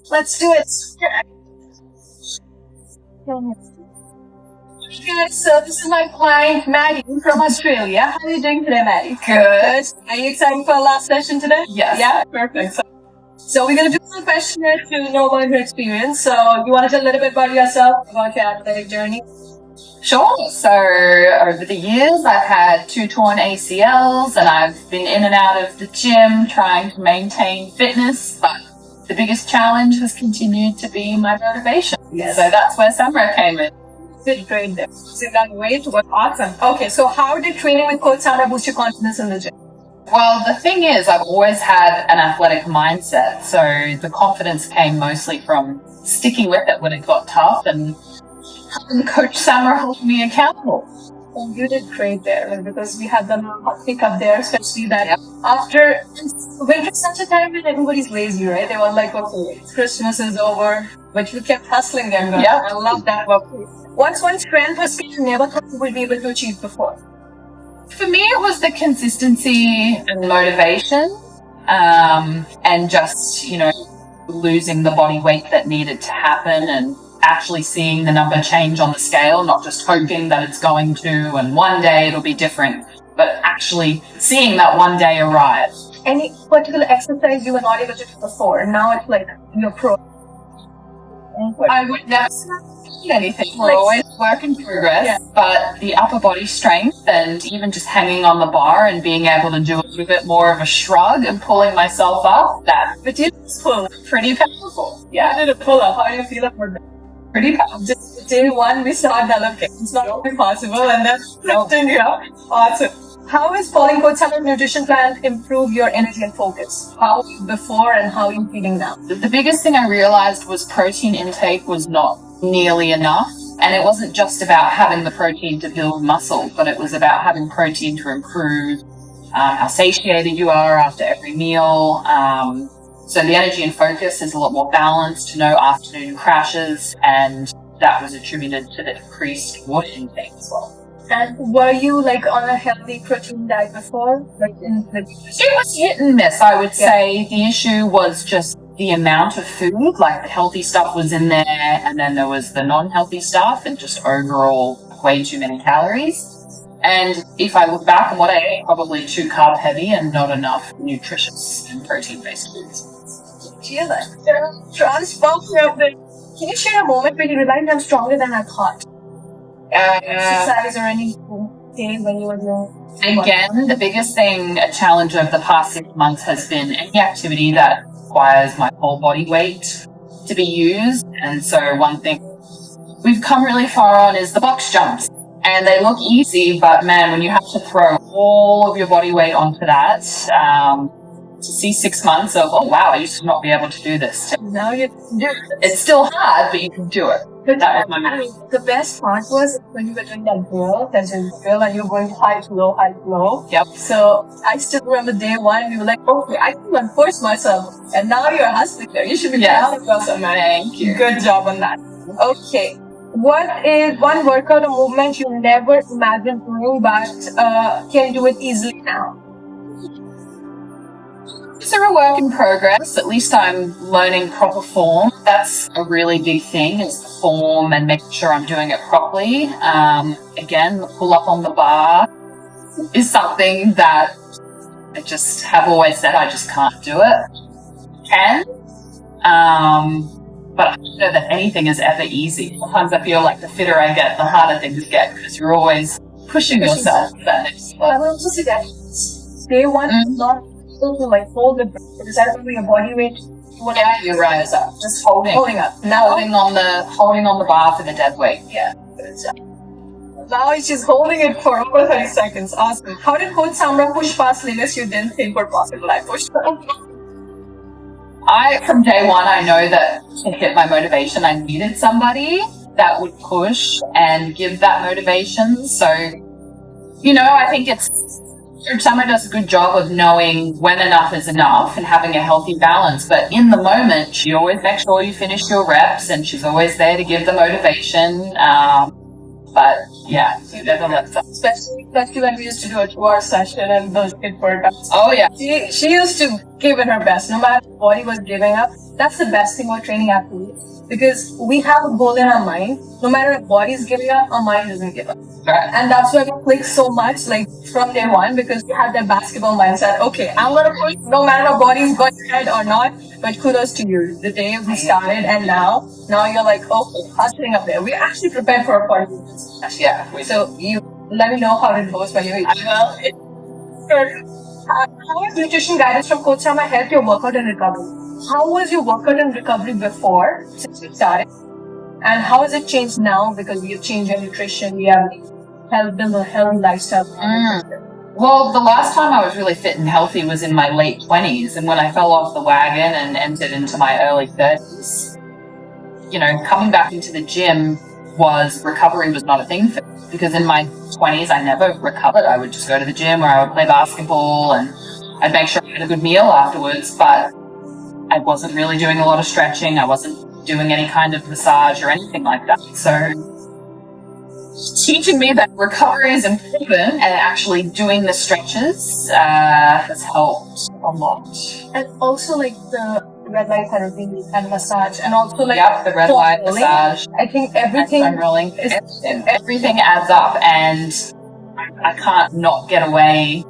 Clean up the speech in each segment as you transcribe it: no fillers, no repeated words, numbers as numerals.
Let's do it. Good. So this is my client, Maddie from Australia. How are you doing today, Maddie? Good. Are you excited for our last session today? Yes. Yeah, perfect. So we're going to do some questionnaire to know about your experience. So you want to tell a little bit about yourself, about your athletic journey? Sure. So over the years, I've had 2 torn ACLs and I've been in and out of the gym trying to maintain fitness, but the biggest challenge has continued to be my motivation. Yes. So that's where Samra came in. Good, great there. So that way to work. Awesome. Okay, so how did training with Coach Samra boost your confidence in the gym? Well, the thing is, I've always had an athletic mindset, so the confidence came mostly from sticking with it when it got tough and having Coach Samra hold me accountable. Well, you did great there because we had the hot pickup there, especially that after winter's such a time when everybody's lazy, right? They were like, okay, Christmas is over, but you kept hustling there. Yeah. I love that. What's one strength or skill you never thought you would be able to achieve before? For me, it was the consistency and motivation, and just, losing the body weight that needed to happen and actually seeing the number change on the scale, not just hoping that it's going to and one day it'll be different, but actually seeing that one day arrive. Any particular exercise you were not able to do before, and now it's like you're pro? I would never say anything. We're always work in progress, but the upper body strength and even just hanging on the bar and being able to do a little bit more of a shrug and pulling myself up, But you pull pretty powerful. Yeah. I did a pull up. How do you feel about that? Pretty powerful. Just day one, we start developing. It's not possible, and then lifting you up. Awesome. How is following Coach Samra's nutrition plan improve your energy and focus? How before and how are you feeling now? The biggest thing I realized was protein intake was not nearly enough. And it wasn't just about having the protein to build muscle, but it was about having protein to improve how satiated you are after every meal. So the energy and focus is a lot more balanced, no afternoon crashes, and that was attributed to the increased water intake as well. And were you on a healthy protein diet before? It was hit and miss, I would say. The issue was just the amount of food, like the healthy stuff was in there, and then there was the non-healthy stuff, and just overall way too many calories. And if I look back on what I ate, probably too carb heavy and not enough nutritious and protein-based foods. Feel that. Can you share a moment when you realized I'm stronger than I thought? Exercise or any day when you were doing? Again, the biggest thing, a challenge of the past 6 months has been any activity that requires my whole body weight to be used. And so one thing we've come really far on is the box jumps. And they look easy, but man, when you have to throw all of your body weight onto that, to see 6 months of, oh wow, I used to not be able to do this. Now you can do it. It's still hard, but you can do it. That was my main. The best part was when you were doing that drill, and you were going high to low. Yep. So I still remember day one, you were like, okay, I can force myself. And now you're hustling there. You should be proud of yourself, man. Thank you. Good job on that. Okay. What is one workout or movement you never imagined doing but can do it easily now? It's a work in progress. At least I'm learning proper form. That's a really big thing, is the form and making sure I'm doing it properly. Again, the pull up on the bar is something that I just have always said I just can't do it. Can. But I don't know that anything is ever easy. Sometimes I feel like the fitter I get, the harder things get, because you're always pushing yourself. I will also say that day one is not to hold the breath, because I remember your body weight. Yeah, you're right. Just holding up. Now holding on the bar for the dead weight. Yeah. Now it's just holding it for over 30 seconds. Awesome. How did Coach Samra push past limits you didn't think were possible? I pushed them. From day one, I know that to hit my motivation, I needed somebody that would push and give that motivation. So, I think Samra does a good job of knowing when enough is enough and having a healthy balance. But in the moment, she always makes sure you finish your reps, and she's always there to give the motivation. But yeah, you never let up. Especially when we used to do a 2-hour session and those hit workouts. Oh yeah. She used to give it her best, no matter what body was giving up. That's the best thing about training athletes, because we have a goal in our mind. No matter if body is giving up, our mind doesn't give up. Right. And that's why we click so much, like from day one, because we had that basketball mindset. Okay, I'm gonna push no matter my body's going ahead or not. But kudos to you. The day we started and now you're like, okay, hustling up there. We're actually prepared for a party. Yeah. So you let me know how it goes when you eat. How has nutrition guidance from Coach Samra helped your workout and recovery? How was your workout and recovery before, since you started? And how has it changed now because you've changed your nutrition, you have build a healthy lifestyle? Well, the last time I was really fit and healthy was in my late 20s, and when I fell off the wagon and entered into my early 30s, coming back into the gym recovery was not a thing for me, because in my 20s I never recovered. I would just go to the gym or I would play basketball and I'd make sure I had a good meal afterwards, but I wasn't really doing a lot of stretching. I wasn't doing any kind of massage or anything like that. So teaching me that recovery is important and actually doing the stretches has helped a lot. And also like the red light therapy and massage, and also like the red light massage. I think everything everything adds up, and I can't not get away.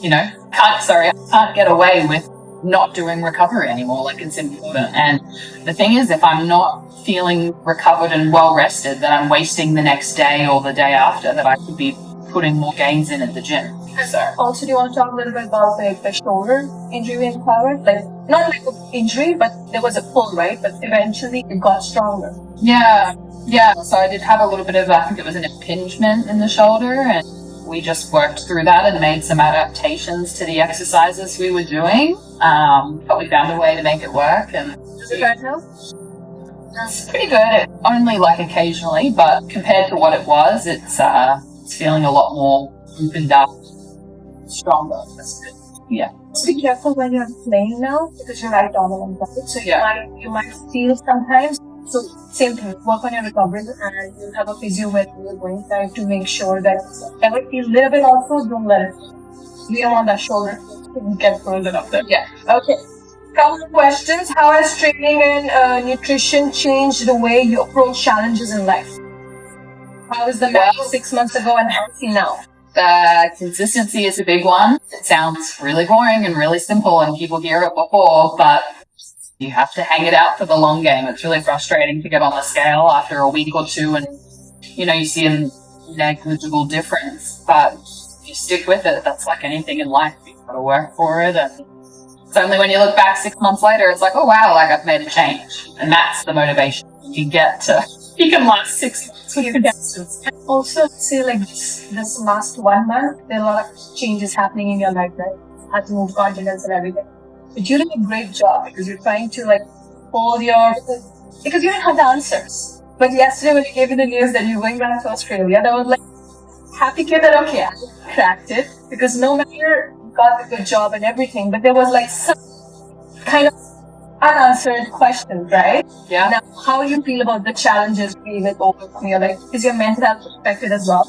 I can't get away with not doing recovery anymore. Like, it's important. And the thing is, if I'm not feeling recovered and well rested, then I'm wasting the next day or the day after that I could be putting more gains in at the gym. So also, do you want to talk a little bit about the shoulder injury we encountered? Like, not like an injury, but there was a pull, right? But eventually it got stronger. Yeah. So I did have a little bit of, I think it was an impingement in the shoulder, and we just worked through that and made some adaptations to the exercises we were doing. But we found a way to make it work. And does it hurt now? It's pretty good. Only like occasionally, but compared to what it was, it's feeling a lot more opened up, stronger. That's good. Yeah. So be careful when you're playing now, because you're right dominant, right? So you might feel sometimes. So same thing, work on your recovery, and you'll have a physio where you're going time to make sure that ever feel a little bit also, don't let it. We don't want that shoulder to get frozen up there. Yeah. Okay. Couple of questions. How has training and nutrition changed the way you approach challenges in life? How is the man 6 months ago and how is he now? Consistency is a big one. It sounds really boring and really simple, and people hear it before, but you have to hang it out for the long game. It's really frustrating to get on the scale after a week or two and, you see a negligible difference. But if you stick with it, that's like anything in life. You've got to work for it. And it's only when you look back 6 months later, it's like, oh wow, like I've made a change. And that's the motivation you can last 6 months with consistency. And also, say like this last 1 month, there are a lot of changes happening in your life, right? You had to move continents and everything. But you're doing a great job because you're trying to because you don't have the answers. But yesterday when you gave me the news that you're going back to Australia, that was like, happy kid that okay, I cracked it. Because no matter you got the good job and everything, but there was like some kind of unanswered questions, right? Yeah. Now, how do you feel about the challenges being overcome? Is your mental health affected as well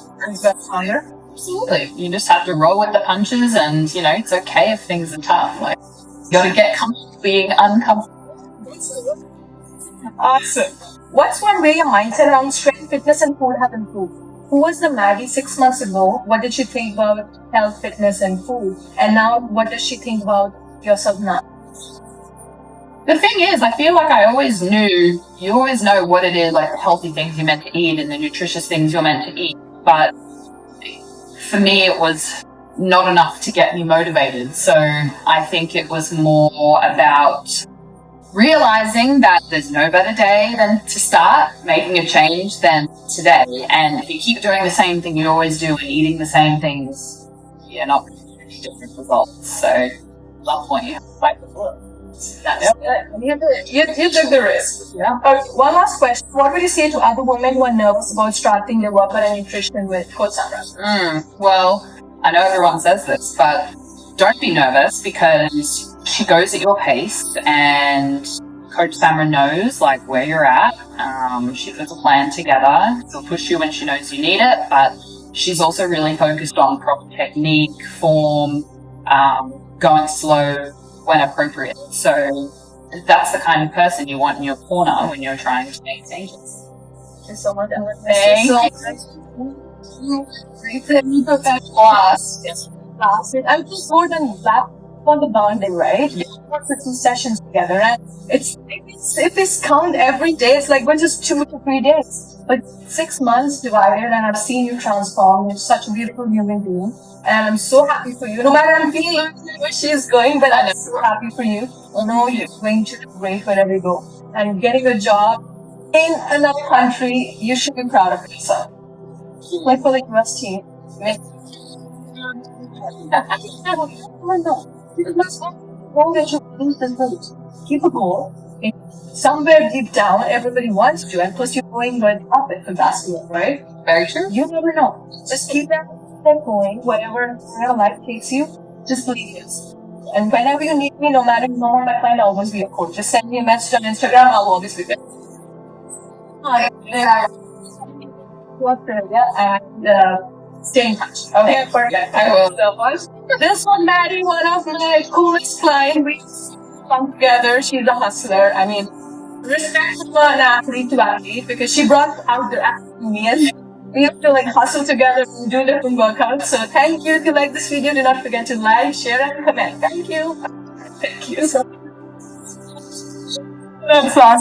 higher? Absolutely. You just have to roll with the punches, and it's okay if things are tough. Like, you got to get comfortable being uncomfortable. Awesome. What's one way your mindset around strength, fitness, and food have improved? Who was the Maggie 6 months ago? What did she think about health, fitness, and food? And now, what does she think about yourself now? The thing is, I feel like you always know what it is, like the healthy things you're meant to eat and the nutritious things you're meant to eat. But for me, it was not enough to get me motivated. So I think it was more about realizing that there's no better day than to start making a change than today. And if you keep doing the same thing you always do and eating the same things, you're not going to get any different results. So at that point, you have to fight the bullet. That's good. You took the risk. Yeah. Okay, one last question. What would you say to other women who are nervous about starting their workout and nutrition with Coach Samra? Well, I know everyone says this, but don't be nervous, because she goes at your pace, and Coach Samra knows like where you're at. She puts a plan together. She'll push you when she knows you need it, but she's also really focused on proper technique, form, going slow when appropriate. So that's the kind of person you want in your corner when you're trying to make changes. Thank you so much, Ellen. Thank you. Class. Yes. Class. I'm just more than that on the bonding, right? Yeah. Work for 2 sessions together, and if it's count every day, it's like, well, just 2 to 3 days. But 6 months divided, and I've seen you transform. You're such a beautiful human being, and I'm so happy for you. No matter I'm feeling where she's going, but I'm so happy for you. I know you're going to do great wherever you go, and getting a job in another country. You should be proud of yourself. Like for the US team. Keep a goal. Somewhere deep down, everybody wants to, and plus you're going up it for basketball, right? Very true. You never know. Just keep that going. Whatever life takes you, just believe it. And whenever you need me, no matter my client, I'll always be a coach. Just send me a message on Instagram. I'll always be there. Australia and stay in touch. Okay, I will. So much. This one, Maddie, one of my coolest clients. We come together. She's a hustler. I mean, respect for an athlete to athlete because she brought out the athlete in me, and we have to like hustle together and do different workouts. So thank you. If you like this video, do not forget to like, share, and comment. Thank you. Thank you. That's awesome.